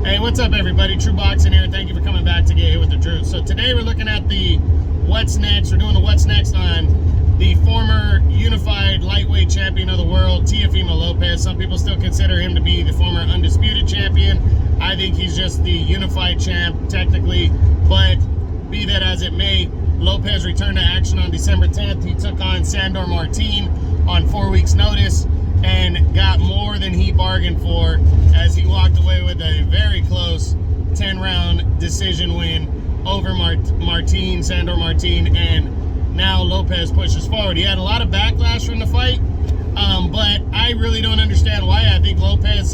Hey, what's up, everybody? True Boxing here. Thank you for coming back to Get Hit with the Truth. So today we're looking at the What's Next. We're doing the What's Next on the former unified lightweight champion of the world, Teofimo Lopez. Some people still consider him to be the former undisputed champion. I think he's just the unified champ, technically. But be that as it may, Lopez returned to action on December 10th. He took on Sandor Martin on 4 weeks' notice and got more than he bargained for as he walked away with a very close 10-round decision win over Sandor Martin, and now Lopez pushes forward. He had a lot of backlash from the fight, but I really don't understand why. I think Lopez,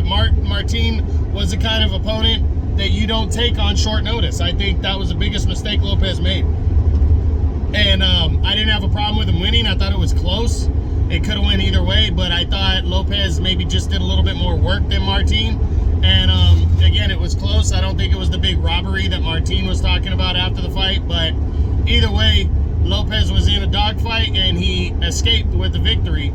Martin was the kind of opponent that you don't take on short notice. I think that was the biggest mistake Lopez made. And I didn't have a problem with him winning. I thought it was close. It could have went either way, but I thought Lopez maybe just did a little bit more work than Martin. And again, it was close. I don't think it was the big robbery that Martin was talking about after the fight, but either way, Lopez was in a dogfight and he escaped with the victory.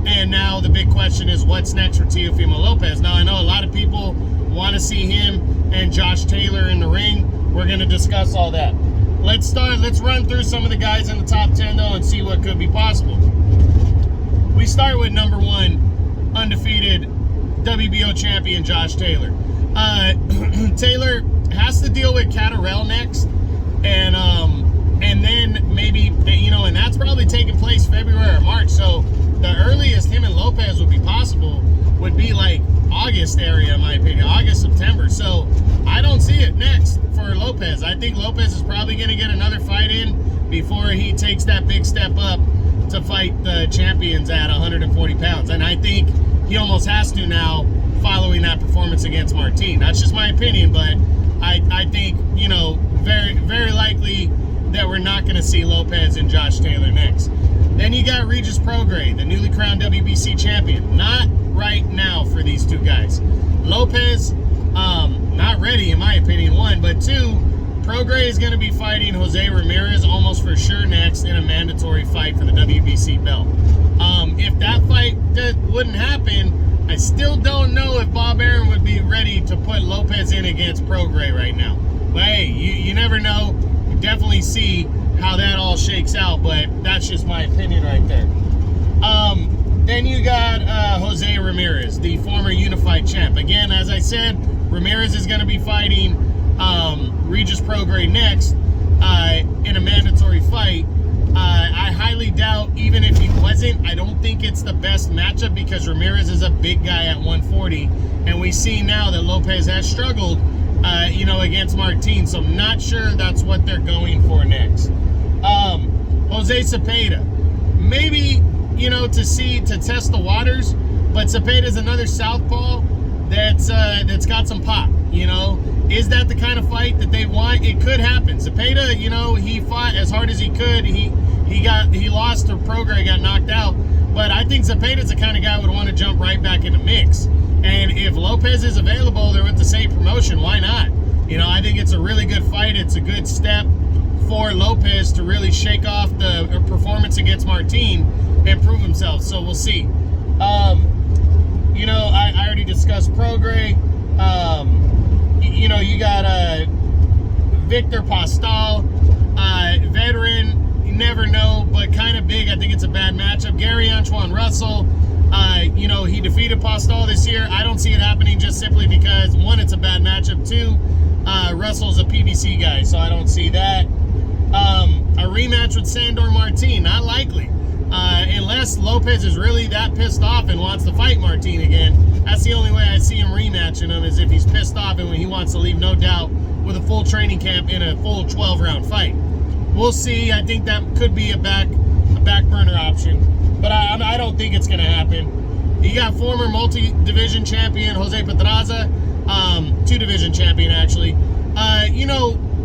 And now the big question is, what's next for Teofimo Lopez? Now, I know a lot of people want to see him and Josh Taylor in the ring. We're going to discuss all that. Let's run through some of the guys in the top 10, though, and see what could be possible. We start with number one, undefeated WBO champion Josh Taylor. Taylor has to deal with Catterell next, and then maybe, and that's probably taking place February or March. So the earliest him and Lopez would be possible would be like August area, in my opinion, August, September. So I don't see it next for Lopez. I think Lopez is probably going to get another fight in before he takes that big step up to fight the champions at 140 pounds. And I think he almost has to now, following that performance against Martin. That's just my opinion, but I think, very, very likely that we're not going to see Lopez and Josh Taylor next. Then you got Regis Prograis, the newly crowned WBC champion. Not right now for these two guys. Lopez, not ready in my opinion, one, but two, Prograis is going to be fighting Jose Ramirez almost for sure next in a mandatory fight for the WBC belt. If that fight wouldn't happen, I still don't know if Bob Arum would be ready to put Lopez in against Prograis right now. But hey, you never know. You definitely see how that all shakes out, but that's just my opinion right there. Then you got Jose Ramirez, the former unified champ. Again, as I said, Ramirez is going to be fighting Regis Prograis next in a mandatory fight. I highly doubt, even if he wasn't, I don't think it's the best matchup because Ramirez is a big guy at 140, and we see now that Lopez has struggled, against Martin, so I'm not sure that's what they're going for next. Jose Cepeda, maybe, to test the waters, but Cepeda's another southpaw that's got some pop, Is that the kind of fight that they want? It could happen. Cepeda, he fought as hard as he could. He lost to Prograis, got knocked out. But I think Cepeda's the kind of guy who would want to jump right back in the mix. And if Lopez is available, they're with the same promotion, why not? I think it's a really good fight. It's a good step for Lopez to really shake off the performance against Martin and prove himself. So we'll see. I already discussed Prograis. You got Victor Postal, veteran, you never know, but kind of big. I think it's a bad matchup. Gary Antoine Russell, he defeated Postal this year. I don't see it happening just simply because, one, it's a bad matchup. Two, Russell's a PBC guy, so I don't see that. A rematch with Sandor Martin, not likely. Unless Lopez is really that pissed off and wants to fight Martin again. That's the only way I see him rematching him, is if he's pissed off and when he wants to leave, no doubt, with a full training camp in a full 12-round fight. We'll see. I think that could be a back burner option, but I don't think it's going to happen. You got former multi-division champion Jose Pedraza, two-division champion actually.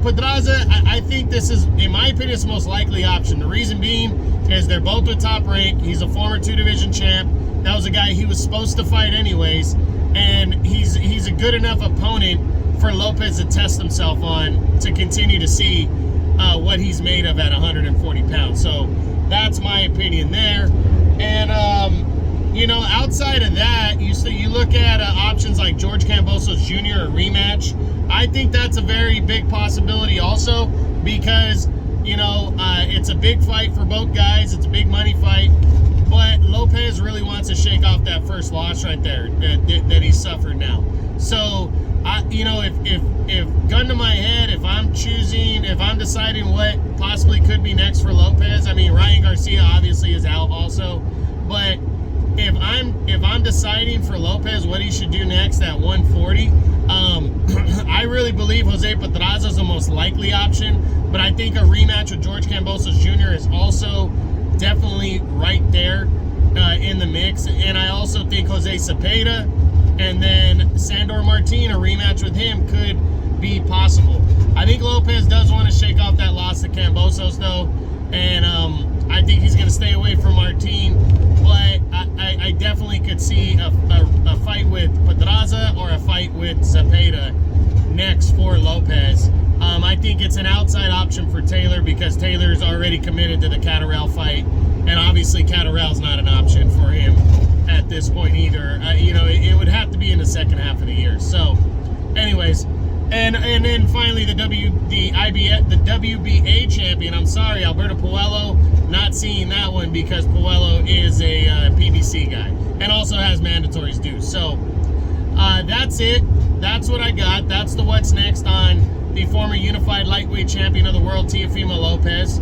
Pedraza, I think this is, in my opinion, it's the most likely option. The reason being is they're both with top rank. He's a former two-division champ. That was a guy he was supposed to fight anyways, and he's a good enough opponent for Lopez to test himself on, to continue to see what he's made of at 140 pounds. So that's my opinion there. And you know, outside of that, you look at options like George Kambosos Jr. a rematch. I think that's a very big possibility also, because, you know, it's a big fight for both guys. It's a big money fight. But Lopez really wants to shake off that first loss right there that he suffered now. So, you know, if gun to my head, if I'm deciding what possibly could be next for Lopez, I mean, Ryan Garcia obviously is out also. But if I'm deciding for Lopez what he should do next at 140, I really believe Jose Pedraza is the most likely option. But I think a rematch with George Kambosos Jr. is also definitely right there in the mix. And I also think Jose Cepeda and then Sandor Martin, a rematch with him, could be possible. I think Lopez does want to shake off that loss to Kambosos, though, and I think he's going to stay away from Martin. But I definitely could see a fight with Pedraza or a fight with Cepeda next for Lopez. I think it's an outside option for Taylor, because Taylor's already committed to the Catterall fight, and obviously Catterall's not an option for him at this point either. You know, it would have to be in the second half of the year. So, anyways, and then finally the WBA champion. I'm sorry, Alberto Puello. Not seeing that one because Puello is a PBC guy and also has mandatories due. So that's it. That's what I got. That's the what's next on the former unified lightweight champion of the world, Teofimo Lopez,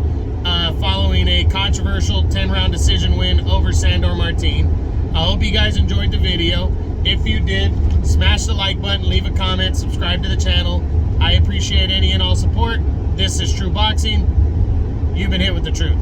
following a controversial 10-round decision win over Sandor Martin. I hope you guys enjoyed the video. If you did, smash the like button, leave a comment, subscribe to the channel. I appreciate any and all support. This is True Boxing. You've been hit with the truth.